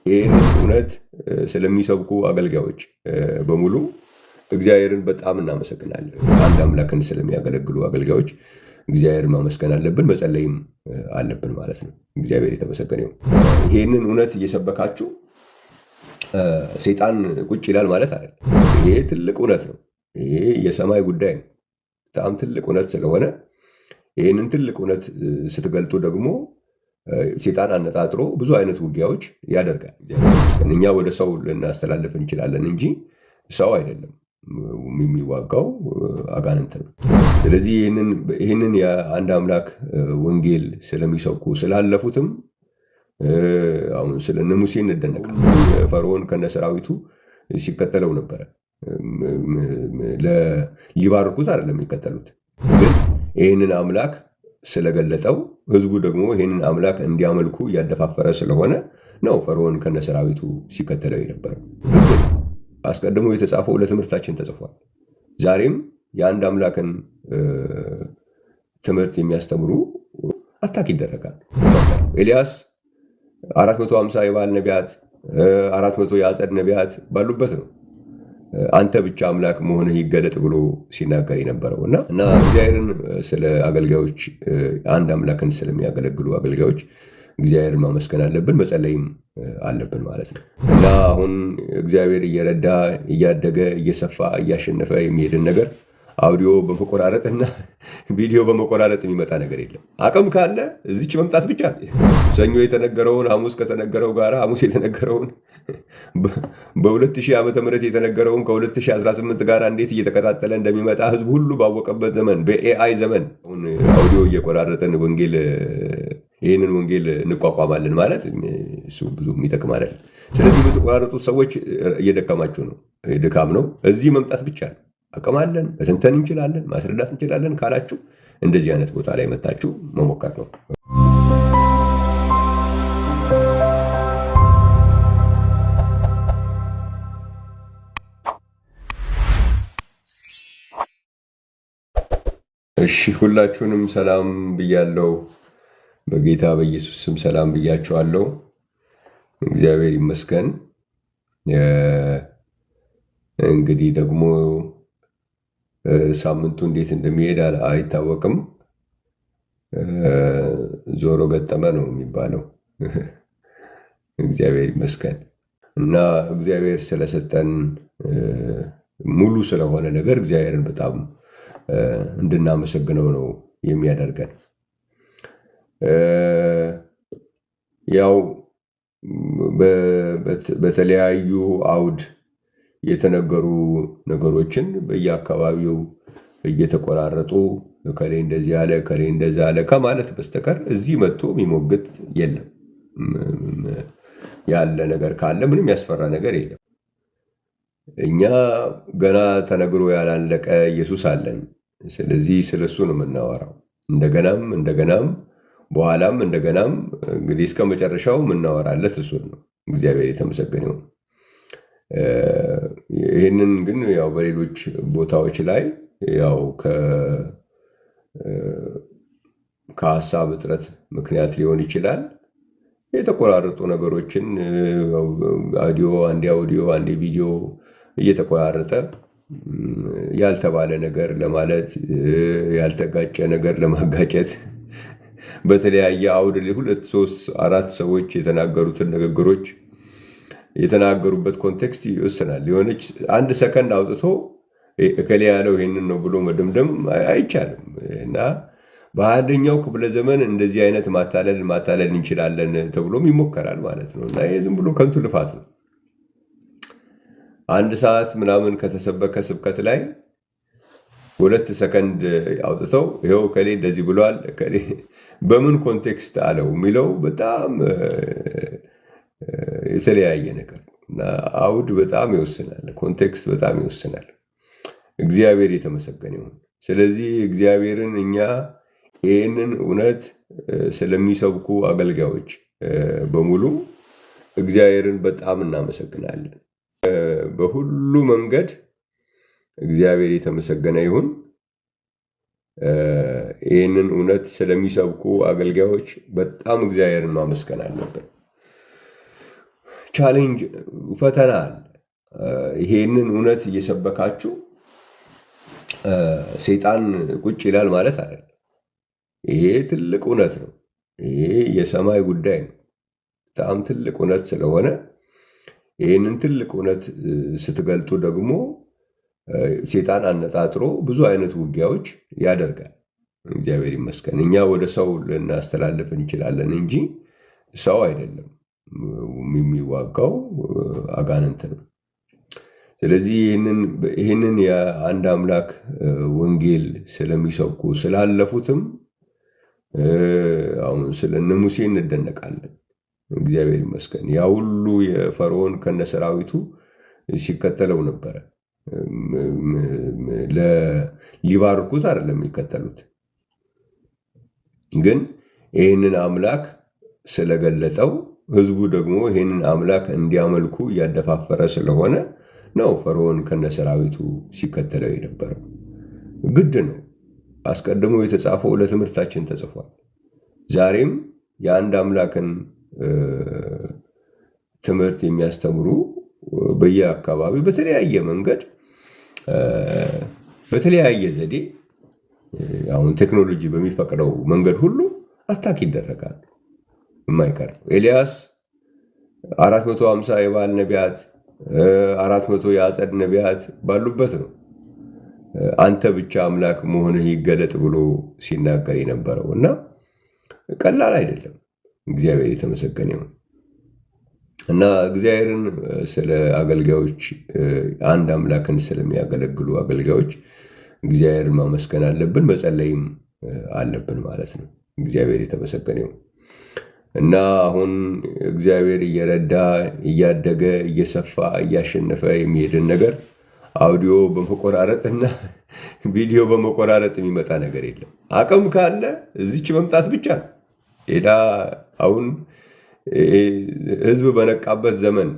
ይህን እውነት ስለሚሰብኩ አገልጋዮች በሙሉ እግዚአብሔርን በጣም እናመሰግናለን። አንድ አምላክን ስለሚያገለግሉ አገልጋዮች እግዚአብሔርን ማመስገን አለብን፣ መጸለይም አለብን ማለት ነው። እግዚአብሔር የተመሰገነ ይሁን። ይህንን እውነት እየሰበካችሁ ሰይጣን ቁጭ ይላል ማለት አይደለም። ይሄ ትልቅ እውነት ነው። ይሄ የሰማይ ጉዳይ ነው። በጣም ትልቅ እውነት ስለሆነ ይህንን ትልቅ እውነት ስትገልጡ ደግሞ ሰይጣን አነጣጥሮ ብዙ አይነት ውጊያዎች ያደርጋል። እኛ ወደ ሰው ልናስተላልፍ እንችላለን እንጂ ሰው አይደለም የሚዋጋው፣ አጋንንት ነው። ስለዚህ ይህንን የአንድ አምላክ ወንጌል ስለሚሰብኩ ስላለፉትም አሁን ስለነ ሙሴ እንደነቃል። ፈርዖን ከነሰራዊቱ ሲከተለው ነበረ። ሊባርኩት አይደለም የሚከተሉት፣ ግን ይህንን አምላክ ስለገለጠው ህዝቡ ደግሞ ይህንን አምላክ እንዲያመልኩ እያደፋፈረ ስለሆነ ነው ፈርዖን ከነሰራዊቱ ሲከተለው የነበረው። አስቀድሞ የተጻፈው ለትምህርታችን ተጽፏል። ዛሬም የአንድ አምላክን ትምህርት የሚያስተምሩ አታክ ይደረጋል። ኤልያስ 450 የባል ነቢያት 400 የአጸድ ነቢያት ባሉበት ነው አንተ ብቻ አምላክ መሆንህ ይገለጥ ብሎ ሲናገር የነበረው እና እግዚአብሔርን ስለ አገልጋዮች አንድ አምላክን ስለሚያገለግሉ አገልጋዮች እግዚአብሔርን ማመስገን አለብን፣ መጸለይም አለብን ማለት ነው። እና አሁን እግዚአብሔር እየረዳ እያደገ እየሰፋ እያሸነፈ የሚሄድን ነገር አውዲዮ በመቆራረጥ እና ቪዲዮ በመቆራረጥ የሚመጣ ነገር የለም። አቅም ካለ እዚች መምጣት ብቻ። ሰኞ የተነገረውን ሐሙስ ከተነገረው ጋር ሐሙስ የተነገረውን በ2000 ዓመተ ምህረት የተነገረውን ከ2018 ጋር እንዴት እየተቀጣጠለ እንደሚመጣ ህዝብ ሁሉ ባወቀበት ዘመን፣ በኤአይ ዘመን አውዲዮ እየቆራረጠን ይህንን ወንጌል እንቋቋማለን ማለት እሱ ብዙ የሚጠቅም አይደለም። ስለዚህ የምትቆራረጡት ሰዎች እየደከማችሁ ነው፣ ድካም ነው። እዚህ መምጣት ብቻ ነው። አቅም አለን፣ መተንተን እንችላለን፣ ማስረዳት እንችላለን ካላችሁ እንደዚህ አይነት ቦታ ላይ መታችሁ መሞከር ነው። እሺ፣ ሁላችሁንም ሰላም ብያለሁ። በጌታ በኢየሱስ ስም ሰላም ብያችኋለሁ። እግዚአብሔር ይመስገን። እንግዲህ ደግሞ ሳምንቱ እንዴት እንደሚሄድ አይታወቅም። ዞሮ ገጠመ ነው የሚባለው። እግዚአብሔር ይመስገን እና እግዚአብሔር ስለሰጠን ሙሉ ስለሆነ ነገር እግዚአብሔርን በጣም እንድናመሰግነው ነው የሚያደርገን። ያው በተለያዩ አውድ የተነገሩ ነገሮችን በየአካባቢው እየተቆራረጡ ከሌ እንደዚህ አለ ከሌ እንደዚህ አለ ከማለት በስተቀር እዚህ መጥቶ የሚሞግት የለም። ያለ ነገር ካለ ምንም ያስፈራ ነገር የለም። እኛ ገና ተነግሮ ያላለቀ ኢየሱስ አለን። ስለዚህ ስለሱ ነው የምናወራው። እንደገናም በኋላም እንደገናም እንግዲህ እስከ መጨረሻው የምናወራለት እሱን ነው። እግዚአብሔር የተመሰገነ ይሁን። ይህንን ግን ያው በሌሎች ቦታዎች ላይ ያው ከሀሳብ እጥረት ምክንያት ሊሆን ይችላል የተቆራረጡ ነገሮችን አውዲዮ አንዴ ቪዲዮ እየተቆራረጠ ያልተባለ ነገር ለማለት ያልተጋጨ ነገር ለማጋጨት በተለያየ አውድ 2 3 4 ሰዎች የተናገሩትን ንግግሮች የተናገሩበት ኮንቴክስት ይወስናል። ሊሆነች 1 ሰከንድ አውጥቶ እከሌ ያለው ይሄንን ነው ብሎ መደምደም አይቻልም እና በአንደኛው ክፍለ ዘመን እንደዚህ አይነት ማታለል እንችላለን ተብሎም ይሞከራል ማለት ነው። እና ይሄ ዝም ብሎ ከንቱ ልፋት ነው። 1 ሰዓት ምናምን ከተሰበከ ስብከት ላይ 2 ሰከንድ አውጥተው ይሄው እከሌ እንደዚህ ብሏል፣ እከሌ በምን ኮንቴክስት አለው የሚለው በጣም የተለያየ ነገር እና አውድ በጣም ይወስናል፣ ኮንቴክስት በጣም ይወስናል። እግዚአብሔር የተመሰገነ ይሁን። ስለዚህ እግዚአብሔርን እኛ ይህንን እውነት ስለሚሰብኩ አገልጋዮች በሙሉ እግዚአብሔርን በጣም እናመሰግናለን። በሁሉ መንገድ እግዚአብሔር የተመሰገነ ይሁን። ይህንን እውነት ስለሚሰብኩ አገልጋዮች በጣም እግዚአብሔርን ማመስገን አለብን። ቻሌንጅ ፈተና አለ። ይሄንን እውነት እየሰበካችሁ ሰይጣን ቁጭ ይላል ማለት አይደለም። ይሄ ትልቅ እውነት ነው። ይሄ የሰማይ ጉዳይ ነው። በጣም ትልቅ እውነት ስለሆነ ይህንን ትልቅ እውነት ስትገልጡ ደግሞ ሰይጣን አነጣጥሮ ብዙ አይነት ውጊያዎች ያደርጋል። እግዚአብሔር ይመስገን እኛ ወደ ሰው ልናስተላልፍ እንችላለን እንጂ ሰው አይደለም የሚዋጋው፣ አጋንንት ነው። ስለዚህ ይህንን የአንድ አምላክ ወንጌል ስለሚሰብኩ ስላለፉትም አሁን ስለነ ሙሴ እንደነቃለን። እግዚአብሔር ይመስገን ያ ሁሉ የፈርዖን ከነሰራዊቱ ሲከተለው ነበረ። ሊባርኩት አይደለም የሚከተሉት፣ ግን ይህንን አምላክ ስለገለጠው ህዝቡ ደግሞ ይህንን አምላክ እንዲያመልኩ እያደፋፈረ ስለሆነ ነው ፈርዖን ከነሰራዊቱ ሲከተለው የነበረው። ግድ ነው። አስቀድሞ የተጻፈው ለትምህርታችን ተጽፏል። ዛሬም የአንድ አምላክን ትምህርት የሚያስተምሩ በየአካባቢው በተለያየ መንገድ በተለያየ ዘዴ አሁን ቴክኖሎጂ በሚፈቅደው መንገድ ሁሉ አታክ ይደረጋል። የማይቀር ኤልያስ 450 የባል ነቢያት 400 የአጸድ ነቢያት ባሉበት ነው አንተ ብቻ አምላክ መሆንህ ይገለጥ ብሎ ሲናገር የነበረው እና ቀላል አይደለም። እግዚአብሔር የተመሰገነ ይሁን እና እግዚአብሔርን ስለ አገልጋዮች አንድ አምላክን ስለሚያገለግሉ አገልጋዮች እግዚአብሔርን ማመስገን አለብን፣ መጸለይም አለብን ማለት ነው። እግዚአብሔር የተመሰገነ ይሁን እና አሁን እግዚአብሔር እየረዳ እያደገ እየሰፋ እያሸነፈ የሚሄድን ነገር አውዲዮ በመቆራረጥና ቪዲዮ በመቆራረጥ የሚመጣ ነገር የለም። አቅም ካለ እዚች መምጣት ብቻ ነው። ሌላ አሁን ህዝብ በነቃበት ዘመን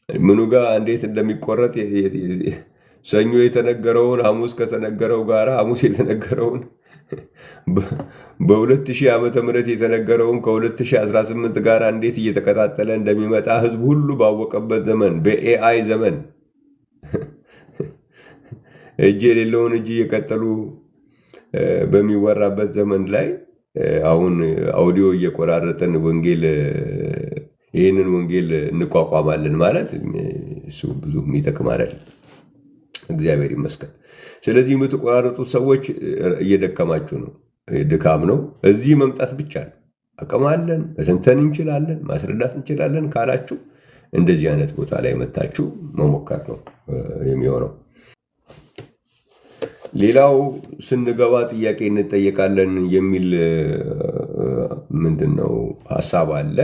ምኑ ጋር እንዴት እንደሚቆረጥ ሰኞ የተነገረውን ሐሙስ ከተነገረው ጋር ሐሙስ የተነገረውን በ2000 ዓመተ ምህረት የተነገረውን ከ2018 ጋር እንዴት እየተቀጣጠለ እንደሚመጣ ህዝብ ሁሉ ባወቀበት ዘመን፣ በኤአይ ዘመን እጅ የሌለውን እጅ እየቀጠሉ በሚወራበት ዘመን ላይ አሁን አውዲዮ እየቆራረጥን ይህንን ወንጌል እንቋቋማለን ማለት እሱ ብዙ የሚጠቅም አይደለም። እግዚአብሔር ይመስገን። ስለዚህ የምትቆራረጡት ሰዎች እየደከማችሁ ነው፣ ድካም ነው። እዚህ መምጣት ብቻ ነው። አቅም አለን፣ መተንተን እንችላለን፣ ማስረዳት እንችላለን ካላችሁ እንደዚህ አይነት ቦታ ላይ መታችሁ መሞከር ነው የሚሆነው። ሌላው ስንገባ ጥያቄ እንጠየቃለን የሚል ምንድነው ሀሳብ አለ።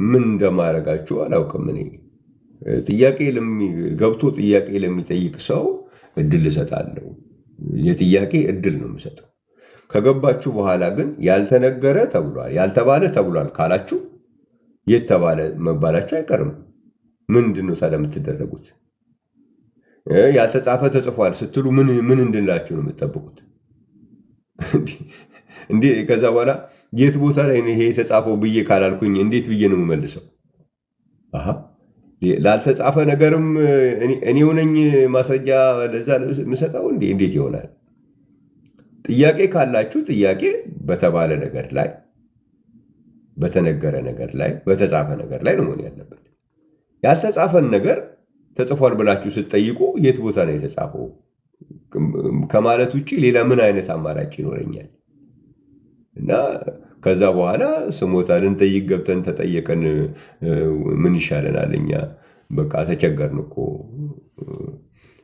ምን እንደማደርጋችሁ አላውቅም። እኔ ገብቶ ጥያቄ ለሚጠይቅ ሰው እድል እሰጣለሁ። የጥያቄ እድል ነው የምሰጠው። ከገባችሁ በኋላ ግን ያልተነገረ ተብሏል፣ ያልተባለ ተብሏል ካላችሁ የት ተባለ መባላችሁ አይቀርም። ምንድነው ታዲያ የምትደረጉት? ያልተጻፈ ተጽፏል ስትሉ ምን እንድንላችሁ ነው የምትጠብቁት? እንዴ ከዛ በኋላ የት ቦታ ላይ ነው ይሄ የተጻፈው ብዬ ካላልኩኝ እንዴት ብዬ ነው የምመልሰው? ላልተጻፈ ነገርም እኔው ነኝ ማስረጃ ለዛ የምሰጠው? እንዴት ይሆናል? ጥያቄ ካላችሁ ጥያቄ በተባለ ነገር ላይ፣ በተነገረ ነገር ላይ፣ በተጻፈ ነገር ላይ ነው መሆን ያለበት። ያልተጻፈን ነገር ተጽፏል ብላችሁ ስትጠይቁ የት ቦታ ነው የተጻፈው ከማለት ውጭ ሌላ ምን አይነት አማራጭ ይኖረኛል? እና ከዛ በኋላ ስሞታ ልንጠይቅ ገብተን ተጠየቀን ምን ይሻለናል? እኛ በቃ ተቸገርን እኮ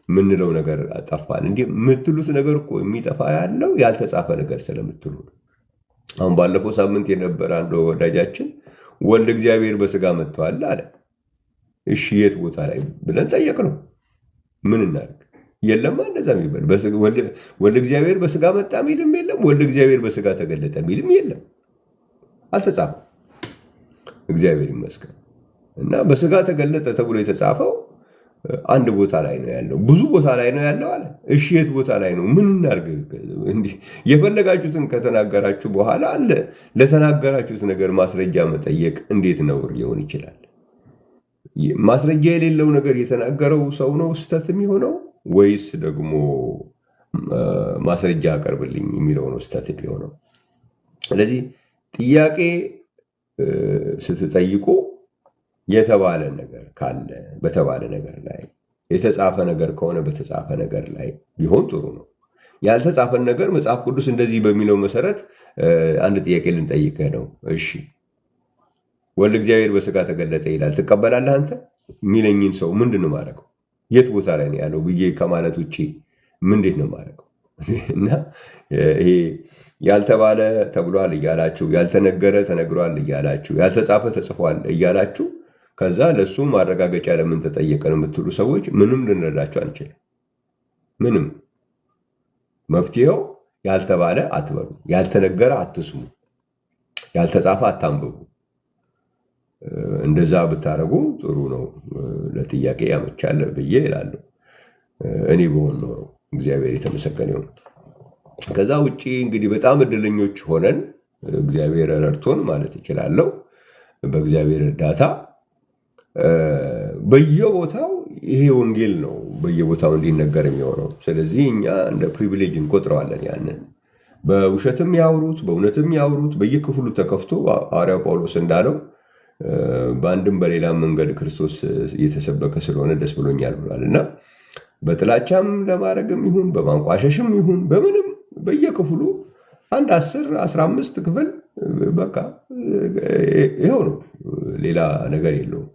ምንለው ነገር ጠፋን። እንዲህ የምትሉት ነገር እኮ የሚጠፋ ያለው ያልተጻፈ ነገር ስለምትሉ ነው። አሁን ባለፈው ሳምንት የነበረ አንድ ወዳጃችን ወልደ እግዚአብሔር በስጋ መጥቷል አለ። እሺ የት ቦታ ላይ ብለን ጠየቅነው። ምን እናድርግ? የለማ እንደዛ የሚባል ወልደ እግዚአብሔር በስጋ መጣ ሚልም የለም፣ ወልደ እግዚአብሔር በስጋ ተገለጠ ሚልም የለም። አልተጻፈም። እግዚአብሔር ይመስገን። እና በስጋ ተገለጠ ተብሎ የተጻፈው አንድ ቦታ ላይ ነው ያለው፣ ብዙ ቦታ ላይ ነው ያለው አለ። እሺ የት ቦታ ላይ ነው? ምን እናድርግ? እንዲህ የፈለጋችሁትን ከተናገራችሁ በኋላ አለ ለተናገራችሁት ነገር ማስረጃ መጠየቅ እንዴት ነውር ሊሆን ይችላል? ማስረጃ የሌለው ነገር የተናገረው ሰው ነው ስህተት የሚሆነው ወይስ ደግሞ ማስረጃ አቀርብልኝ የሚለው ነው ስህተት የሚሆነው? ስለዚህ ጥያቄ ስትጠይቁ የተባለ ነገር ካለ በተባለ ነገር ላይ፣ የተጻፈ ነገር ከሆነ በተጻፈ ነገር ላይ ቢሆን ጥሩ ነው። ያልተጻፈን ነገር መጽሐፍ ቅዱስ እንደዚህ በሚለው መሰረት አንድ ጥያቄ ልንጠይቅህ ነው። እሺ ወልደ እግዚአብሔር በስጋ ተገለጠ ይላል፣ ትቀበላለህ አንተ? የሚለኝን ሰው ምንድን ነው ማድረገው? የት ቦታ ላይ ነው ያለው ብዬ ከማለት ውጭ ምንድን ነው ማድረገው? እና ይሄ ያልተባለ ተብሏል እያላችሁ፣ ያልተነገረ ተነግሯል እያላችሁ፣ ያልተጻፈ ተጽፏል እያላችሁ ከዛ ለሱ ማረጋገጫ ለምን ተጠየቀን የምትሉ ሰዎች ምንም ልንረዳችሁ አንችልም። ምንም። መፍትሄው ያልተባለ አትበሉ፣ ያልተነገረ አትስሙ፣ ያልተጻፈ አታንብቡ። እንደዛ ብታደርጉ ጥሩ ነው፣ ለጥያቄ ያመቻል ብዬ እላለሁ። እኔ በሆን ኖሮ እግዚአብሔር የተመሰገነ ይሁን። ከዛ ውጭ እንግዲህ በጣም እድለኞች ሆነን እግዚአብሔር ረድቶን ማለት እችላለሁ፣ በእግዚአብሔር እርዳታ በየቦታው ይሄ ወንጌል ነው በየቦታው እንዲነገር የሚሆነው። ስለዚህ እኛ እንደ ፕሪቪሌጅ እንቆጥረዋለን። ያንን በውሸትም ያውሩት በእውነትም ያውሩት በየክፍሉ ተከፍቶ ሐዋርያው ጳውሎስ እንዳለው በአንድም በሌላም መንገድ ክርስቶስ እየተሰበከ ስለሆነ ደስ ብሎኛል ብሏል። እና በጥላቻም ለማድረግም ይሁን በማንቋሸሽም ይሁን በምንም በየክፍሉ አንድ 10-15 ክፍል በቃ ይኸው ነው፣ ሌላ ነገር የለውም።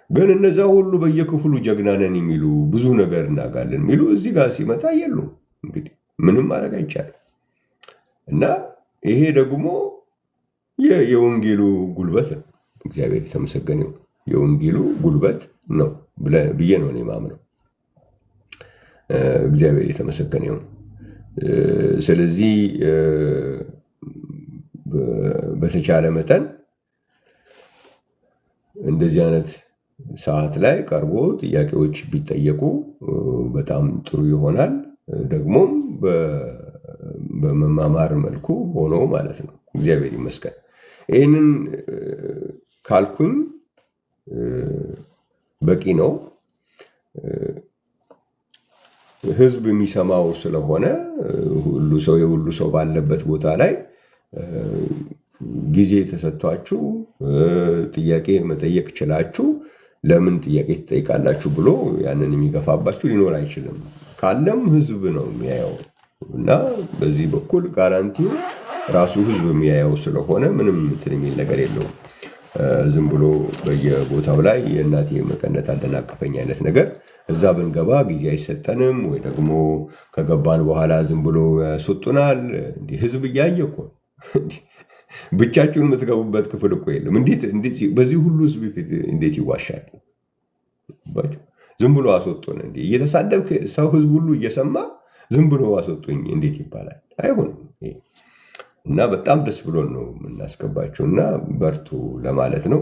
ግን እነዛ ሁሉ በየክፍሉ ጀግናነን የሚሉ ብዙ ነገር እናጋለን የሚሉ እዚህ ጋር ሲመጣ የሉም። እንግዲህ ምንም ማድረግ አይቻልም። እና ይሄ ደግሞ የወንጌሉ ጉልበት ነው። እግዚአብሔር የተመሰገነው የወንጌሉ ጉልበት ነው ብዬ ነው እኔ የማምነው። እግዚአብሔር የተመሰገነው። ስለዚህ በተቻለ መጠን እንደዚህ አይነት ሰዓት ላይ ቀርቦ ጥያቄዎች ቢጠየቁ በጣም ጥሩ ይሆናል። ደግሞም በመማማር መልኩ ሆኖ ማለት ነው። እግዚአብሔር ይመስገን። ይህንን ካልኩኝ በቂ ነው። ህዝብ የሚሰማው ስለሆነ የሁሉ ሰው ባለበት ቦታ ላይ ጊዜ ተሰጥቷችሁ ጥያቄ መጠየቅ ችላችሁ ለምን ጥያቄ ትጠይቃላችሁ ብሎ ያንን የሚገፋባችሁ ሊኖር አይችልም። ካለም ህዝብ ነው የሚያየው እና በዚህ በኩል ጋራንቲው ራሱ ህዝብ የሚያየው ስለሆነ ምንም እንትን የሚል ነገር የለውም። ዝም ብሎ በየቦታው ላይ የእናቴ መቀነት አደናቀፈኝ አይነት ነገር እዛ ብንገባ ጊዜ አይሰጠንም፣ ወይ ደግሞ ከገባን በኋላ ዝም ብሎ ያስወጡናል። እንዲህ ህዝብ እያየ እኮ ብቻችሁን የምትገቡበት ክፍል እኮ የለም። እንዴት በዚህ ሁሉ ህዝብ ፊት እንዴት ይዋሻል? ዝም ብሎ አስወጡን። እንዴ እየተሳደብክ ሰው ህዝብ ሁሉ እየሰማ ዝም ብሎ አስወጡኝ እንዴት ይባላል? አይሆንም። እና በጣም ደስ ብሎን ነው የምናስገባቸው እና በርቱ ለማለት ነው።